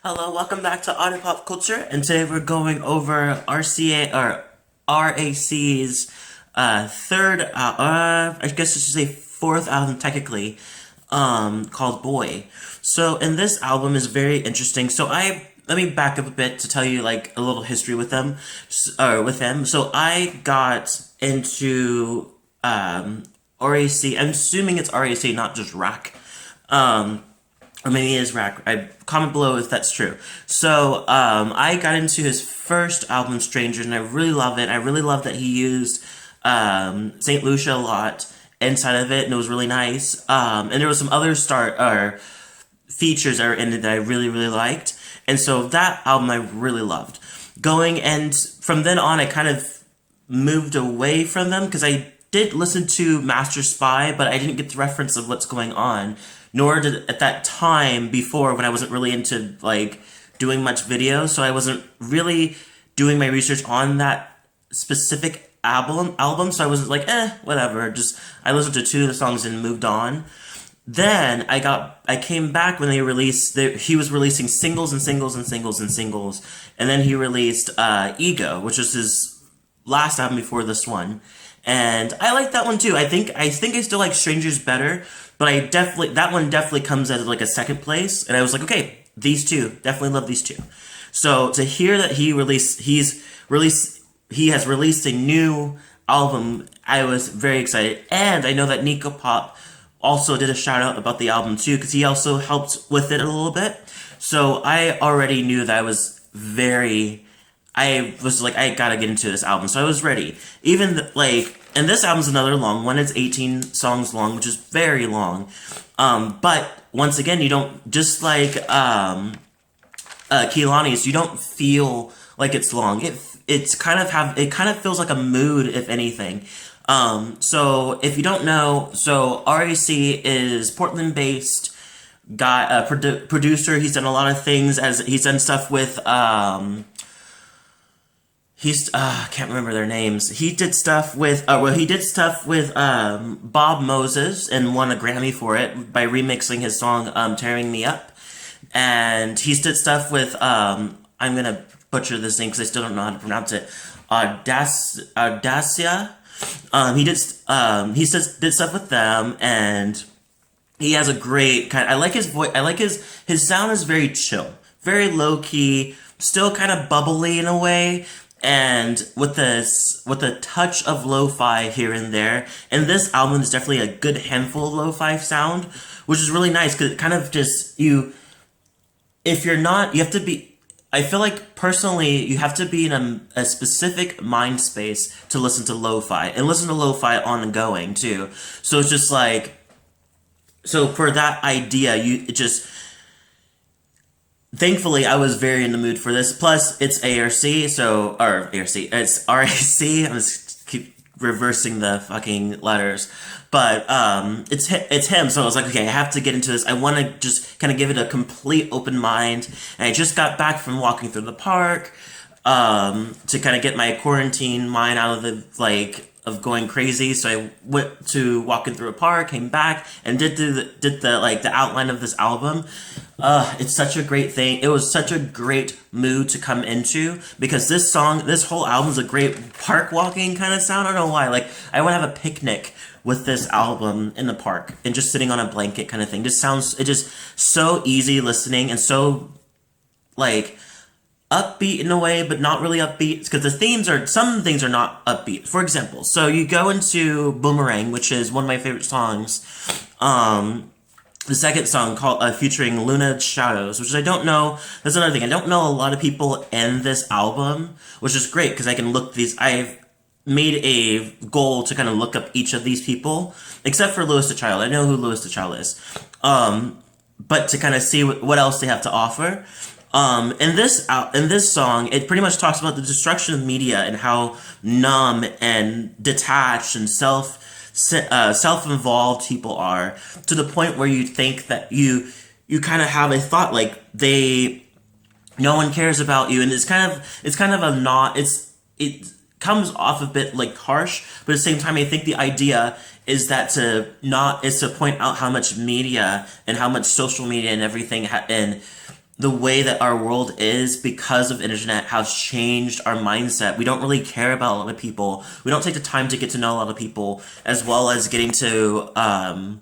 Hello, welcome back to Otter Pop Culture, and today we're going over RAC's third, I guess I should say fourth album technically, called Boy. So, and this album is very interesting. Let me back up a bit to tell you like a little history with them, or with him. So I got into RAC. I'm assuming it's RAC, not just RAC. Or maybe it is RAC. Comment below if that's true. So, I got into his first album, Strangers, and I really love it. I really love that he used St. Lucia a lot inside of it, and it was really nice. And there was some other features that were in it that I really, really liked. And so that album I really loved. And from then on, I kind of moved away from them because I did listen to Master Spy, but I didn't get the reference of what's going on. Nor did at that time before when I wasn't really into like doing much video, so I wasn't really doing my research on that specific album. So I was like, whatever. Just I listened to two of the songs and moved on. Then I came back when he was releasing singles and singles and singles and singles, and then he released Ego, which was his last album before this one. And I like that one too. I think I still like Strangers better, but that one definitely comes as like a second place. And I was like, okay, these two, definitely love these two. So to hear that he has released a new album, I was very excited. And I know that Nico Pop also did a shout out about the album too, because he also helped with it a little bit. So I already knew that I was like, I gotta get into this album, so I was ready. And this album's another long one. It's 18 songs long, which is very long. But once again, you don't, just like Kehlani's, you don't feel like it's long. It kind of feels like a mood, if anything. So if you don't know, so RAC is Portland-based guy, producer. He's done a lot of things. He's done stuff with I can't remember their names. He did stuff with Bob Moses and won a Grammy for it by remixing his song Tearing Me Up. And he's did stuff with I'm gonna butcher this name because I still don't know how to pronounce it. Audacia. He did stuff with them, and he has a great I like his voice. I like his sound is very chill, very low key, still kind of bubbly in a way. And with a touch of lo-fi here and there. And this album is definitely a good handful of lo-fi sound, which is really nice because it kind of just, you have to be, I feel like personally, you have to be in a specific mind space to listen to lo-fi, and listen to lo-fi ongoing too. So it's just like, so for that idea, thankfully, I was very in the mood for this. Plus, it's it's RAC. I'm just keep reversing the fucking letters. But, it's him, so I was like, okay, I have to get into this. I want to just kind of give it a complete open mind. And I just got back from walking through the park, to kind of get my quarantine mind out of of going crazy. So I went to walking through a park, came back, and did the outline of this album. It's such a great thing. It was such a great mood to come into, because this whole album is a great park walking kind of sound. I don't know why. Like, I would have a picnic with this album in the park and just sitting on a blanket kind of thing. It's just so easy listening, and so like upbeat in a way, but not really upbeat, because some things are not upbeat. For example, so you go into Boomerang, which is one of my favorite songs. The second song featuring Luna's Shadows, which I don't know. That's another thing. I don't know a lot of people in this album, which is great because I can I've made a goal to kind of look up each of these people, except for Louis the Child. I know who Louis the Child is, but to kind of see what else they have to offer. In this song, it pretty much talks about the destruction of media and how numb and detached and self-involved people are, to the point where you think that you kind of have a thought like no one cares about you, and it comes off a bit like harsh, but at the same time I think the idea is to point out how much media and how much social media and everything and the way that our world is because of internet has changed our mindset. We don't really care about a lot of people. We don't take the time to get to know a lot of people, as well as getting to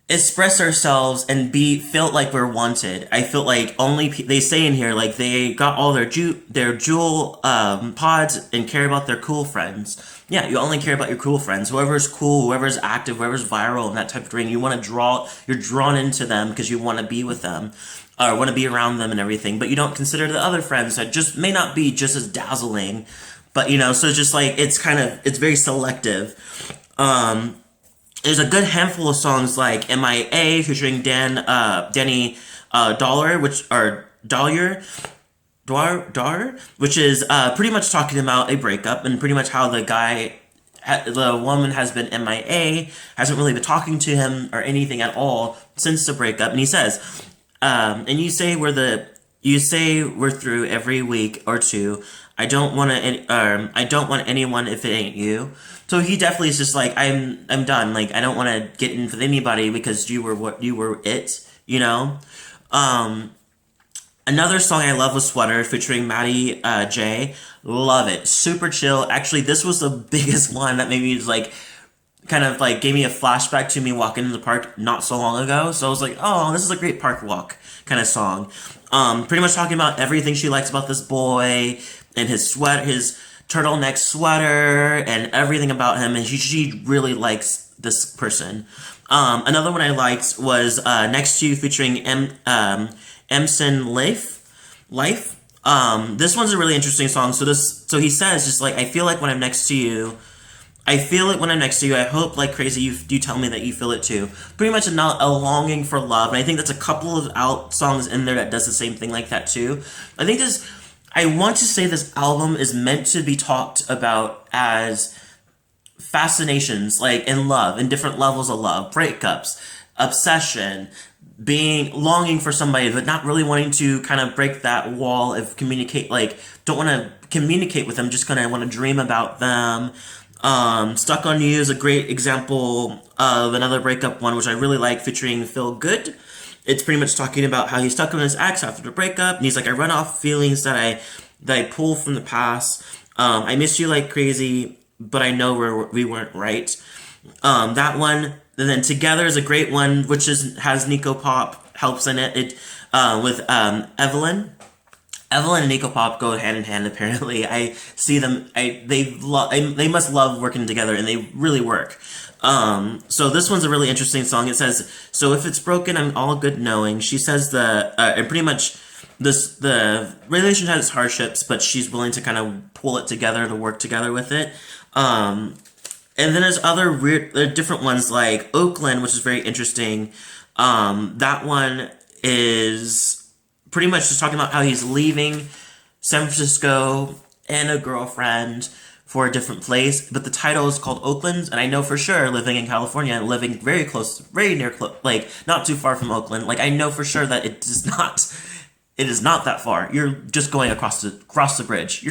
express ourselves and be felt like we're wanted. I feel like they say in here like they got all their jewel pods and care about their cool friends. Yeah, you only care about your cool friends. Whoever's cool, whoever's active, whoever's viral and that type of thing. You're drawn into them because you want to be with them or want to be around them and everything. But you don't consider the other friends that just may not be just as dazzling. But so it's just like it's very selective. There's a good handful of songs like MIA featuring Danny Dollar, which is pretty much talking about a breakup and pretty much how the woman has been MIA, hasn't really been talking to him or anything at all since the breakup. And he says, and you say we're through every week or two. I don't want anyone if it ain't you. So he definitely is just like, I'm done. Like, I don't want to get in with anybody because you were it. Another song I love was Sweater featuring Maddie J. Love it. Super chill. Actually, this was the biggest one that made me like kind of like gave me a flashback to me walking in the park not so long ago. So I was like, oh, this is a great park walk kind of song. Pretty much talking about everything she likes about this boy and his turtleneck sweater and everything about him, and she really likes this person. Another one I liked was Next to You featuring Emerson Leif. This one's a really interesting song. So he says just like, I feel like when I'm next to you, I hope like crazy you tell me that you feel it too. Pretty much a longing for love, and I think that's a couple of songs in there that does the same thing like that too. I want to say this album is meant to be talked about as fascinations, like in love, in different levels of love, breakups, obsession, longing for somebody, but not really wanting to kind of break that wall of communicate, like don't want to communicate with them, just kind of want to dream about them. Stuck on You is a great example of another breakup one, which I really like, featuring Feel Good. It's pretty much talking about how he's stuck on his ex after the breakup, and he's like, I run off feelings that I pull from the past. I miss you like crazy, but I know we weren't right. That one, and then Together is a great one, which has Nico Pop helps in it. With Evelyn. Evelyn and Nico Pop go hand in hand. Apparently, I see them. They must love working together, and they really work. So this one's a really interesting song. It says, so if it's broken, I'm all good knowing. She says and pretty much the relation has hardships, but she's willing to kind of pull it together to work together with it. And then there's different ones like Oakland, which is very interesting. That one is pretty much just talking about how he's leaving San Francisco and a girlfriend for a different place, but the title is called Oakland, and I know for sure, living in California, living very near, like not too far from Oakland, like I know for sure that it is not that far. You're just going across the bridge.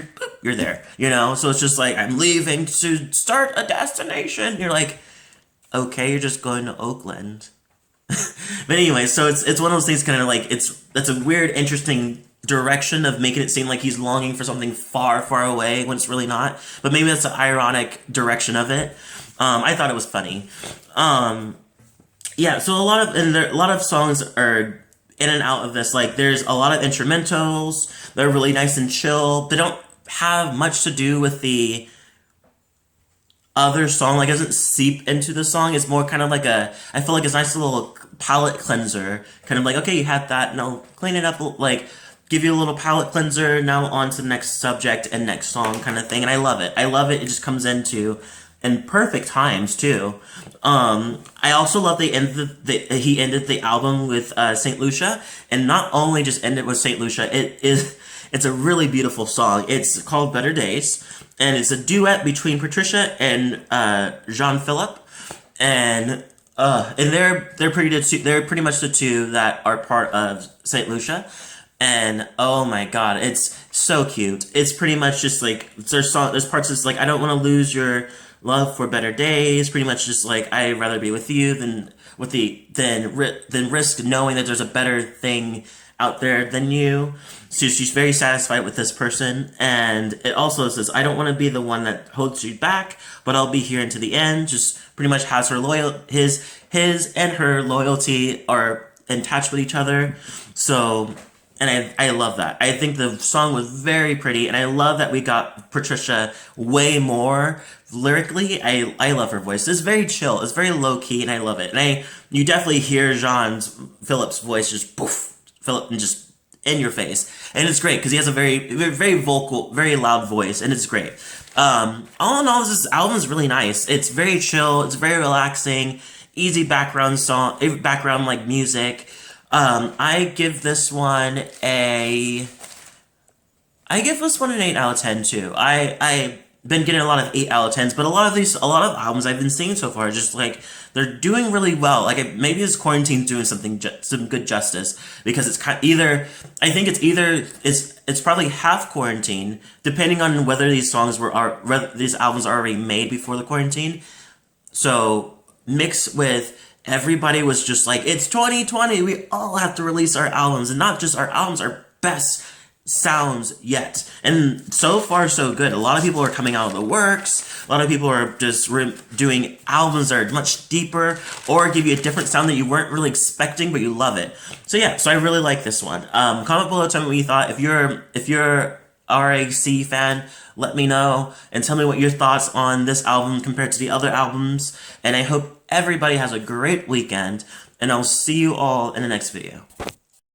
You're there, So it's just like, I'm leaving to start a destination. You're like, okay, you're just going to Oakland. But anyway, so it's one of those things, kind of like that's a weird, interesting direction of making it seem like he's longing for something far, far away when it's really not. But maybe that's the ironic direction of it. I thought it was funny. Yeah. So a lot of songs are in and out of this. Like there's a lot of instrumentals. They're really nice and chill. They don't have much to do with the other song. Like it doesn't seep into the song. It's more kind of like I feel like it's a nice little palate cleanser. Kind of like, okay, you had that. Now clean it up. Like give you a little palate cleanser. Now on to the next subject and next song kind of thing. And I love it. It just comes in perfect times too. I also love he ended the album with Saint Lucia, and not only just ended with Saint Lucia. It's a really beautiful song. It's called Better Days, and it's a duet between Patricia and Jean-Philippe, and they're pretty much the two that are part of Saint Lucia. And oh my god, it's so cute. It's pretty much just like there's parts that's like, I don't want to lose your love for better days. Pretty much just like, I'd rather be with you than risk knowing that there's a better thing out there than you. So she's very satisfied with this person. And it also says, I don't want to be the one that holds you back, but I'll be here until the end. Just pretty much has her his and her loyalty are attached with each other. So, and I love that. I think the song was very pretty, and I love that we got Patricia way more lyrically. I love her voice. It's very chill. It's very low key, and I love it. And you definitely hear Philip's voice just poof, Philip, and just in your face, and it's great because he has a very vocal, very loud voice, and it's great. All in all, this album is really nice. It's very chill. It's very relaxing, easy background like music. I give this one an 8 out of 10 too. I've been getting a lot of 8 out of 10s, but a lot of albums I've been seeing so far, just like, they're doing really well. Like, maybe this quarantine's doing some good justice, because it's I think it's probably half quarantine, depending on whether these albums are already made before the quarantine. So, mixed with everybody was just like, it's 2020, we all have to release our albums, and not just our albums, our best sounds yet. And so far, so good. A lot of people are coming out of the works. A lot of people are just doing albums that are much deeper, or give you a different sound that you weren't really expecting, but you love it. So yeah, so I really like this one. Comment below, tell me what you thought. If you're RAC fan, let me know, and tell me what your thoughts on this album compared to the other albums. And I hope everybody has a great weekend, and I'll see you all in the next video.